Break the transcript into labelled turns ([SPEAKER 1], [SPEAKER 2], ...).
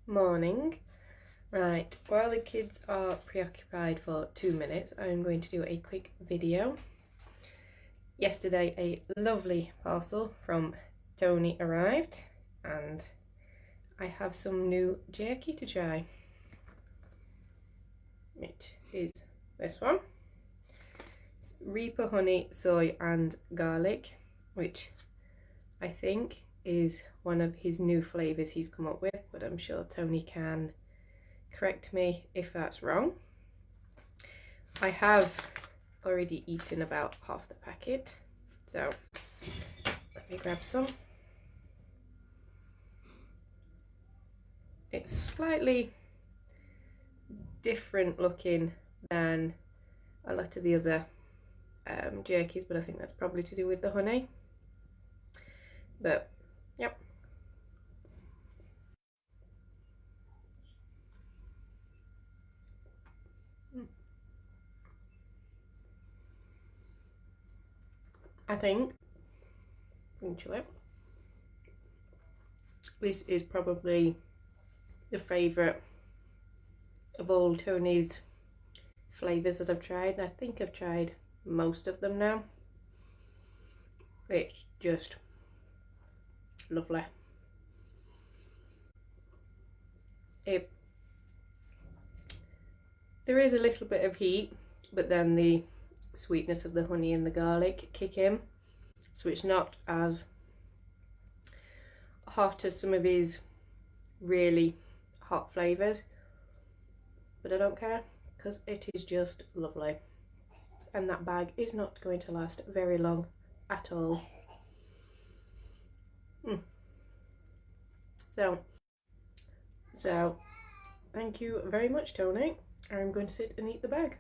[SPEAKER 1] Morning. Right, while the kids are preoccupied for 2 minutes, I'm going to do a quick video. Yesterday a lovely parcel from Tony arrived and I have some new jerky to try. It is this one. It's Reaper honey, soy and garlic, which I think is one of his new flavours he's come up with, but I'm sure Tony can correct me if that's wrong. I have already eaten about half the packet, so let me grab some. It's slightly different looking than a lot of the other jerkies, but I think that's probably to do with the honey. But yep. I think, into it, this is probably the favourite of all Tony's flavours that I've tried. I think I've tried most of them now. It's just lovely. There is a little bit of heat, but then the sweetness of the honey and the garlic kick in, so it's not as hot as some of his really hot flavours, but I don't care because it is just lovely, and that bag is not going to last very long at all. So thank you very much, Tony. I'm going to sit and eat the bag.